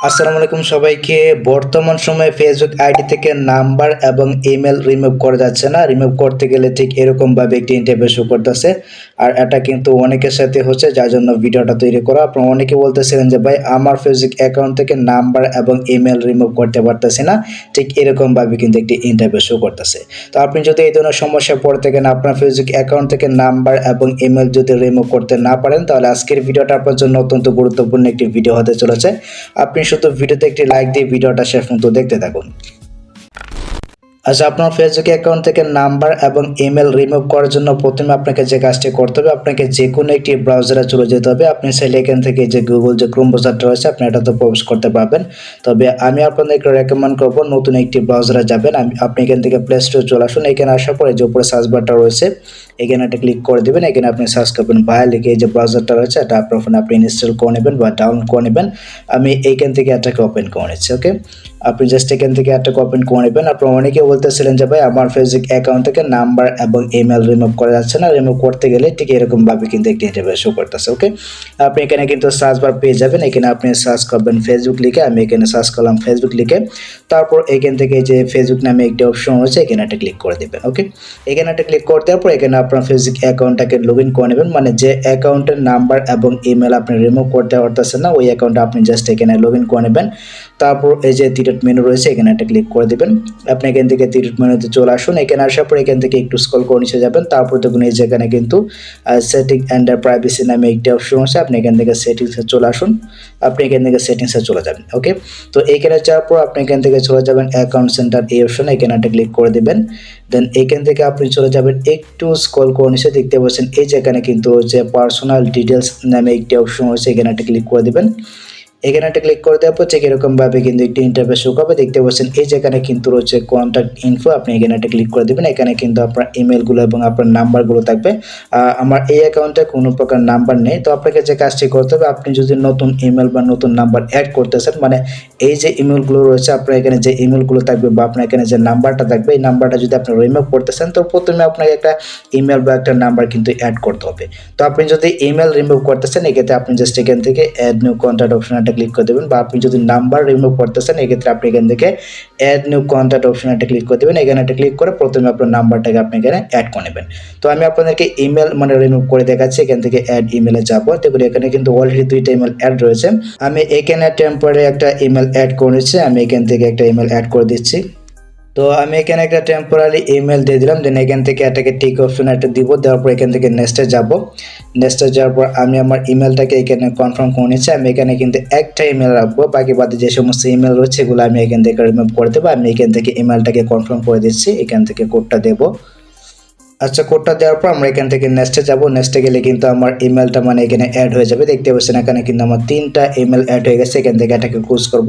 আসসালামু আলাইকুম সবাইকে। বর্তমান সময়ে ফেসবুক আইডি থেকে নাম্বার এবং ইমেল রিমুভ করা যাচ্ছে না। রিমুভ করতে গেলে ঠিক এরকমভাবে একটি ইন্টারফেস শো করতেছে, আর এটা কিন্তু অনেকের সাথে হচ্ছে, যার জন্য ভিডিওটা তৈরি করা। আপনারা অনেকে বলতেছিলেন যে ভাই আমার ফেসবুক অ্যাকাউন্ট থেকে নাম্বার এবং ইমেল রিমুভ করতে পারতেছি না, ঠিক এরকমভাবে কিন্তু একটি ইন্টারফেস শো করতেছে। তো আপনি যদি এই ধরনের সমস্যা পড়ে থাকেন, আপনার ফেসবুক অ্যাকাউন্ট থেকে নাম্বার এবং ইমেল যদি রিমুভ করতে না পারেন, তাহলে আজকের ভিডিওটা আপনার জন্য অত্যন্ত গুরুত্বপূর্ণ একটি ভিডিও হতে চলেছে। আপনি শুধু ভিডিওতে একটি লাইক দিয়ে ভিডিওটা শেষ পর্যন্ত দেখতে থাকুন। আচ্ছা, আপনার ফেসবুক অ্যাকাউন্ট থেকে নাম্বার এবং ইমেল রিমুভ করার জন্য প্রথমে আপনাকে যে কাজটি করতে হবে, আপনাকে যে কোনো একটি ব্রাউজারে চলে যেতে হবে। আপনি চাইলে এখান থেকে যে গুগল যে ক্রোম ব্রাউজারটা রয়েছে আপনি এটাতে প্রবেশ করতে পারবেন। তবে আমি আপনাদেরকে রেকমেন্ড করবো নতুন একটি ব্রাউজারে যাবেন। আপনি এখান থেকে প্লে স্টোরে চলে আসুন। এখানে আসার পরে যে উপরে সার্চ বারটা রয়েছে এখানে একটা ক্লিক করে দেবেন। এখানে আপনি সার্চ করবেন ভায়া লিখে, যে ব্রাউজারটা রয়েছে এটা আপনার ফোনে আপনি ইনস্টল করে নেবেন বা ডাউনলোড করে নেবেন। আমি এইখান থেকে এটাকে ওপেন করে নিচ্ছি। ওকে, আপনি জাস্ট এখান থেকে এটাকে ওপেন করে নেবেন। আপনারা অনেকে বলতেছিলেন যে ভাই আমার ফেসবুক অ্যাকাউন্ট থেকে নাম্বার এবং ইমেল রিমুভ করা যাচ্ছে না। রিমুভ করতে গেলে ঠিক এরকমভাবে কিন্তু একটি ইন্টারফেস শো করতেছে। ওকে, আপনি এখানে কিন্তু সার্চ বার পেয়ে যাবেন। এখানে আপনি সার্চ করবেন ফেসবুক লিখে। আমি এখানে সার্চ করলাম ফেসবুক লিখে। তারপর এখান থেকে যে ফেসবুক নামে একটি অপশন রয়েছে এখানে একটা ক্লিক করে দেবেন। ওকে, এখানে একটা ক্লিক করে দেওয়ার পর এখানে আপনার ফেসবুক অ্যাকাউন্টটাকে লগ ইন করে নেবেন। মানে যে অ্যাকাউন্টের নাম্বার এবং ইমেল আপনি রিমুভ করতে পারতেছেন না, ওই অ্যাকাউন্টটা আপনি জাস্ট এখানে লগ ইন করে নেবেন। তারপর এই যে থ্রি ডট মেনু রয়েছে এখানে একটা ক্লিক করে দেবেন। আপনি এখান থেকে থ্রি ডট মেনুতে চলে আসুন। এখানে আসার পর এখান থেকে একটু স্ক্রল করে নিচে যাবেন। তারপর দেখুন এই যেখানে কিন্তু সেটিং অ্যান্ড প্রাইভেসি নামে একটি অপশন আছে। আপনি এখান থেকে সেটিংসে চলে আসুন। আপনি এখান থেকে সেটিংসে চলে যাবেন। ওকে, তো এইখানে যাওয়ার পর আপনি এখান থেকে চলে যাবেন অ্যাকাউন্ট সেন্টার এই অপশনে, এখানে একটা ক্লিক করে দেবেন। দেন এখান থেকে আপনি চলে যাবেন, একটু স্ক্রল করে নিচে দেখতে পাচ্ছেন এই যেখানে কিন্তু যে পার্সোনাল ডিটেলস নামে একটি অপশন আছে, এখানে একটা ক্লিক করে দেবেন। এখানে একটা ক্লিক করে দেওয়ার পর ঠিক এরকমভাবে কিন্তু একটি ইন্টারফেস শো করবে। দেখতে পাচ্ছেন এই যেখানে কিন্তু রয়েছে কন্ট্যাক্ট ইনফো, আপনি এখানে একটা ক্লিক করে দেবেন। এখানে কিন্তু আপনার ইমেলগুলো এবং আপনার নাম্বারগুলো থাকবে। আমার এই অ্যাকাউন্টে কোনো প্রকার নাম্বার নেই। তো আপনাকে যে কাজটি করতে হবে, আপনি যদি নতুন ইমেল বা নতুন নাম্বার অ্যাড করতেছেন, মানে এই যে ইমেলগুলো রয়েছে আপনার এখানে যে ইমেলগুলো থাকবে বা আপনার এখানে যে নাম্বারটা থাকবে, এই নাম্বারটা যদি আপনি রিমুভ করতেছেন, তো প্রথমে আপনাকে একটা ইমেল বা একটা নাম্বার কিন্তু অ্যাড করতে হবে। তো আপনি যদি ইমেল রিমুভ করতেছেন এক্ষেত্রে আপনি জাস্ট এখান থেকে অ্যাড নিউ কন্ট্যাক্ট অপশন একটা ক্লিক করে দেবেন, বা আপনি যদি নাম্বার রিমুভ করতেছেন এক্ষেত্রে আপনি এখান থেকে অ্যাড নিউ কন্ট্যাক্ট অপশন একটা ক্লিক করে দেবেন। এখানে একটা ক্লিক করে প্রথমে আপনার নাম্বারটাকে আপনি এখানে অ্যাড করে নেবেন। তো আমি আপনাদেরকে ইমেল মানে রিমুভ করে দেখাচ্ছি। এখান থেকে অ্যাড ইমেলে যাবো। দেখুন এখানে কিন্তু অলরেডি দুইটা ইমেল অ্যাড রয়েছে। আমি এখানে টেম্পোরারি একটা ইমেল অ্যাড করেছি। আমি এখান থেকে একটা ইমেল অ্যাড করে দিচ্ছি। তো আমি এখানে একটা টেম্পোরারি ইমেল দিয়ে দিলাম। দেন এখান থেকে এটাকে টিক অপশন একটা দিব। দেওয়ার পর এখান থেকে নেক্সটে যাব। নেক্সটে যাওয়ার পর আমি আমার ইমেলটাকে এখানে কনফার্ম করে নিচ্ছি। আমি এখানে কিন্তু একটা ইমেল রাখবো, বাকি বাদে যে সমস্ত ইমেল রয়েছে এগুলো আমি এখান থেকে রিমুভ করে দেবো। আমি এখান থেকে ইমেলটাকে কনফার্ম করে দিচ্ছি। এখান থেকে কোডটা দেবো। আচ্ছা, কোডটা দেওয়ার পর আমরা এখান থেকে নেক্সটে যাব। নেক্সটে গেলে কিন্তু আমার ইমেলটা মানে এখানে অ্যাড হয়ে যাবে। দেখতে পাচ্ছেন এখানে কিন্তু আমার 3টা ইমেল অ্যাড হয়ে গেছে। এখান থেকে এটাকে ক্লোজ করব।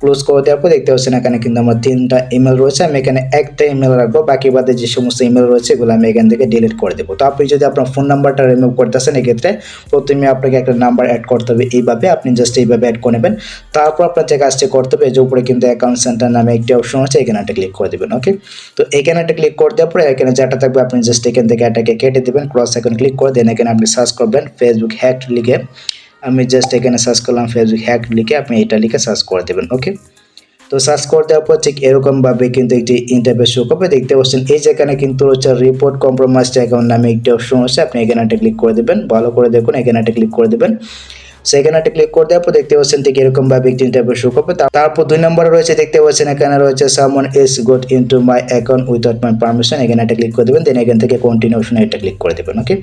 ক্লোজ করে দেওয়ার পর দেখতে পাচ্ছেন এখানে কিন্তু আমার 3টা ইমেল রয়েছে। আমি এখানে একটা ইমেল রাখবো, বাকি বাদে যে সমস্ত ইমেল রয়েছে এগুলো আমি এখান থেকে ডিলিট করে দেবো। তো আপনি যদি আপনার ফোন নাম্বারটা রিমুভ করতেছেন এক্ষেত্রে প্রথমে আপনাকে একটা নাম্বার অ্যাড করতে হবে। এইভাবে আপনি জাস্ট এইভাবে অ্যাড করে নেবেন। তারপর আপনার যে কাজটি করতে হবে, যে উপরে কিন্তু অ্যাকাউন্ট সেন্টার নামে একটি অপশন আছে, এখানে একটা ক্লিক করে দেবেন। ওকে, তো এখানে একটা ক্লিক করে দেওয়ার পরে এখানে যেটা থাকবে আপনি জাস্ট এখান থেকে এটাকে কেটে দেবেন। ক্রস আইকন ক্লিক করে দেন এখানে আপনি সার্চ করবেন ফেসবুক হ্যাক লিখে। আমি জাস্ট এখানে সার্চ করলাম ফেসবুক হ্যাক লিখে, আপনি এটা লিখে সার্চ করে দেবেন। ওকে, তো সার্চ করে দেওয়ার পর ঠিক এরকমভাবে কিন্তু একটি ইন্টারফেস শো করবে। দেখতে পাচ্ছেন এই যেখানে কিন্তু হচ্ছে রিপোর্ট কম্প্রোমাইজড অ্যাকাউন্ট নামে একটি অপশন আছে, আপনি এখানে একটা ক্লিক করে দেবেন। ভালো করে দেখুন, এখানে একটা ক্লিক করে দেবেন। সেখানে একটা ক্লিক করে দেওয়ার পর দেখতে পাচ্ছেন ঠিক এরকমভাবে একটি ইন্টারফেস শো করবে। তারপর 2 নম্বরে রয়েছে দেখতে পাচ্ছেন এখানে রয়েছে someone is goat into my account without my permission. এখানে একটা ক্লিক করে দেবেন। দেন এখান থেকে কন্টিনিউ অপশনে একটা ক্লিক করে দেবেন। ওকে,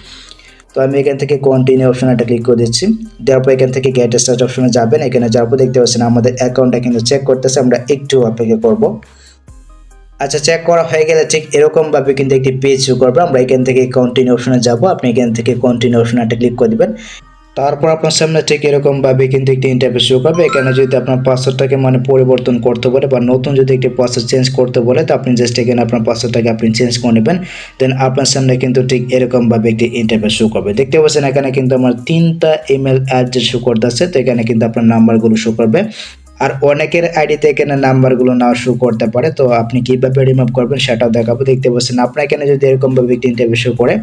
তো আমি এখান থেকে কন্টিনিউ অপশনে একটা ক্লিক করে দিচ্ছি। দেওয়ার পর এখান থেকে গেট স্টার্ট অপশনে যাবেন। এখানে যাওয়ার পর দেখতে পাচ্ছেন আমাদের অ্যাকাউন্টটা কিন্তু চেক করতেছে। আমরা একটু অপেক্ষা করব। আচ্ছা, চেক করা হয়ে গেলে ঠিক এরকমভাবে কিন্তু একটি পেজ শো করবে। আমরা এখান থেকে কন্টিনিউ অপশনে যাব। আপনি এখান থেকে কন্টিনিউ অপশনে একটা ক্লিক করে দিবেন। তারপর আপনার সামনে ঠিক এরকমভাবে কিন্তু একটি ইন্টারফেস শো করবে। এখানে যদি আপনার পাসওয়ার্ডটাকে মানে পরিবর্তন করতে বলে বা নতুন যদি একটি পাসওয়ার্ড চেঞ্জ করতে বলে, তো আপনি জাস্ট এখানে আপনার পাসওয়ার্ডটাকে আপনি চেঞ্জ করে নেবেন। দেন আপনার সামনে কিন্তু ঠিক এরকমভাবে একটি ইন্টারফেস শো করবে। দেখতে পাচ্ছেন এখানে কিন্তু আমার 3টা ইমেল অ্যাড্রেস শো করতেছে। তো এখানে কিন্তু আপনার নাম্বারগুলো শো করবে। আর অনেকের আইডিতে এখানে নাম্বারগুলো নাও শো করতে পারে। তো আপনি কিভাবে রিমুভ করবেন সেটাও দেখাবো। দেখতে পাচ্ছেন আপনার এখানে যদি এরকমভাবে একটি ইন্টারভিউ শো করে,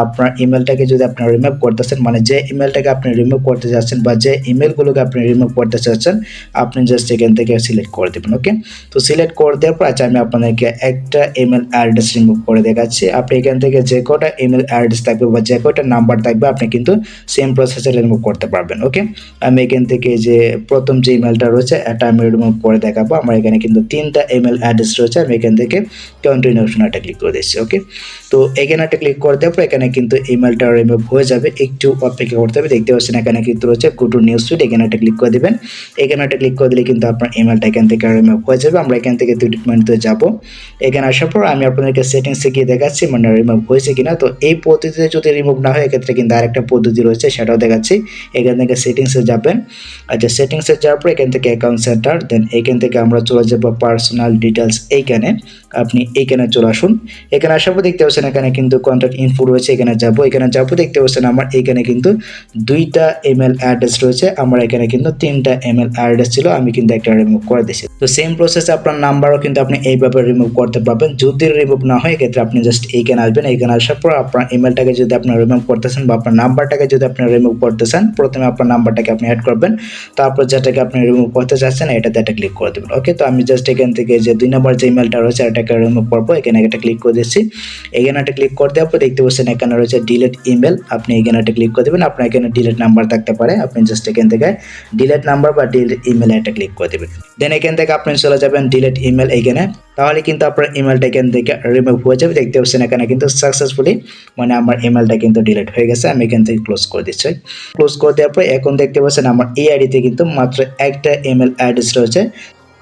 আপনার ইমেলটাকে যদি আপনি রিমুভ করতেছেন, মানে যে ইমেলটাকে আপনি রিমুভ করতে যাচ্ছেন বা যে ইমেলগুলোকে আপনি রিমুভ করতে চাচ্ছেন, আপনি জাস্ট এখান থেকে সিলেক্ট করে দেবেন। ওকে, তো সিলেক্ট করে দেওয়ার পর আচ্ছা আমি আপনাদেরকে একটা ইমেল অ্যাড্রেস রিমুভ করে দেখাচ্ছি। আপনি এখান থেকে যে কটা ইমেল অ্যাড্রেস থাকবে বা যে কটা নাম্বার থাকবে আপনি কিন্তু সেম প্রসেসে রিমুভ করতে পারবেন। ওকে, আমি এখান থেকে যে প্রথম যে ইমেলটা রয়েছে এটা আমি রিমুভ করে দেখাবো। আমার এখানে কিন্তু 3টা ইমেল অ্যাড্রেস রয়েছে। আমি এখান থেকে কন্টিনিউশন এটা ক্লিক করে দিচ্ছি। ওকে, তো এখানে একটা ক্লিক করে দেওয়ার পর এখানে কিন্তু ইমেলটা রিমুভ হয়ে যাবে। একটু অপেক্ষা করতে হবে। দেখতে পাচ্ছেন এখানে কিন্তু রয়েছে গো টু নিউজ ফিড, এখানে একটা ক্লিক করে দিবেন। এখানে একটা ক্লিক করে দিলে কিন্তু আপনার ইমেলটা এখান থেকে রিমুভ হয়ে যাবে। আমরা এখান থেকে ট্রিটমেন্টে যাব। এখানে আসার পর আমি আপনাদেরকে সেটিংসে গিয়ে দেখাচ্ছি মানে রিমুভ হয়েছে কিনা। তো এই পদ্ধতিতে যদি রিমুভ না হয় এক্ষেত্রে কিন্তু আরেকটা পদ্ধতি রয়েছে, সেটাও দেখাচ্ছি। এখান থেকে সেটিংসে যাবেন। আচ্ছা, সেটিংসে যাওয়ার পর এখান থেকে অ্যাকাউন্ট সেন্টার, দেন এখান থেকে আমরা চলে যাব পার্সোনাল ডিটেলস। এইখানে আপনি এইখানে চলে আসুন। এখানে আসার পর দেখতে পাচ্ছেন এখানে কিন্তু কন্ট্যাক্ট ইনফো রয়েছে, এখানে যাব। এখানে যাব দেখতে পাচ্ছেন আমার এখানে কিন্তু 2টা ইমেল অ্যাড্রেস রয়েছে। আমার এখানে কিন্তু 3টা ইমেল অ্যাড্রেস ছিল, আমি কিন্তু একটা রিমুভ করে দিয়েছি। তো সেম প্রসেসে আপনার নাম্বারও কিন্তু আপনি এইভাবে রিমুভ করতে পারবেন। যদি রিমুভ না হয় এক্ষেত্রে আপনি জাস্ট এইখানে আসবেন। এইখানে আসার পর আপনার ইমেলটাকে যদি আপনি রিমুভ করতেছেন বা আপনার নাম্বারটাকে যদি আপনি রিমুভ করতেছেন, প্রথমে আপনার নাম্বারটাকে আপনি অ্যাড করবেন, তারপর যেটাকে আপনি রিমুভ করতে চাচ্ছেন এটাতে একটা ক্লিক করে দেবেন। ওকে, তো আমি জাস্ট এখান থেকে যে 2 নম্বর যে ইমেলটা রয়েছে এটাকে রিমুভ করবো। এখানে একটা ক্লিক করে দিচ্ছি। এখানে একটা ক্লিক করে দেওয়ার পর দেখতে পাচ্ছেন এখানে রয়েছে ডিলিট ইমেল, আপনি এখানে একটা ক্লিক করে দেবেন। আপনার এখানে ডিলিট নাম্বার থাকতে পারে, আপনি জাস্ট এখান থেকে ডিলিট নাম্বার বা ডিলিট ইমেল একটা ক্লিক করে দেবেন। দেন এখান থেকে আপনি চলে যাবেন ডিলিট ইমেল এইখানে, তাহলে কিন্তু আপনার ইমেলটা এখান থেকে রিমুভ হয়ে যাবে। দেখতে পাচ্ছেন এখানে কিন্তু সাকসেসফুলি মানে আমার ইমেলটা কিন্তু ডিলিট হয়ে গেছে। আমি এখান থেকে ক্লোজ করে দিচ্ছি। ক্লোজ করে দেওয়ার পর এখন দেখতে পাচ্ছেন আমার এই আইডিতে কিন্তু মাত্র একটা ইমেল অ্যাড্রেস রয়েছে।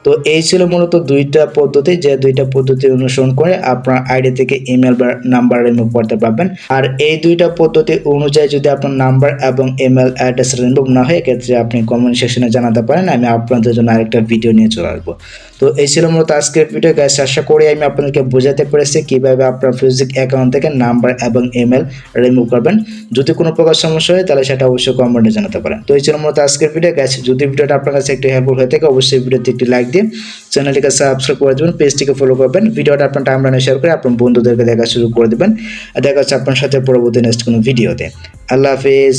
তো এই ছিল মূলত 2টা পদ্ধতি, যে 2টা পদ্ধতি অনুসরণ করে আপনার আইডি থেকে ইমেল বা নাম্বার রিমুভ করতে পারবেন। আর এই 2টা পদ্ধতি অনুযায়ী যদি আপনার নাম্বার এবং ইমেল অ্যাড্রেস রিমুভ না হয় এক্ষেত্রে আপনি কমেন্ট সেকশনে জানাতে পারেন, আমি আপনাদের জন্য আরেকটা ভিডিও নিয়ে চলে আসবো। তো এই ছিল মূলত আজকের ভিডিও গাইস। আশা করি আমি আপনাদেরকে বোঝাতে পেরেছি কিভাবে আপনার ফেসবুক অ্যাকাউন্ট থেকে নাম্বার এবং ইমেল রিমুভ করবেন। যদি কোনো প্রকার সমস্যা হয় তাহলে সেটা অবশ্যই কমেন্টে জানাতে পারেন। তো এই ছিল মূলত আজকের ভিডিও গাইস। যদি ভিডিওটা আপনার কাছে একটু হেল্পফুল হয়ে থাকে অবশ্যই ভিডিওতে একটি লাইক দিয়ে চ্যানেলটিকে সাবস্ক্রাইব করে দেবেন, পেজটিকে ফলো করবেন, ভিডিওটা আপনার টাইমলাইনে শেয়ার করে আপনার বন্ধুদেরকে দেখা শুরু করে দেবেন। দেখা হচ্ছে আপনার সাথে পরবর্তী নেক্সট কোনো ভিডিওতে। আল্লাহ হাফেজ।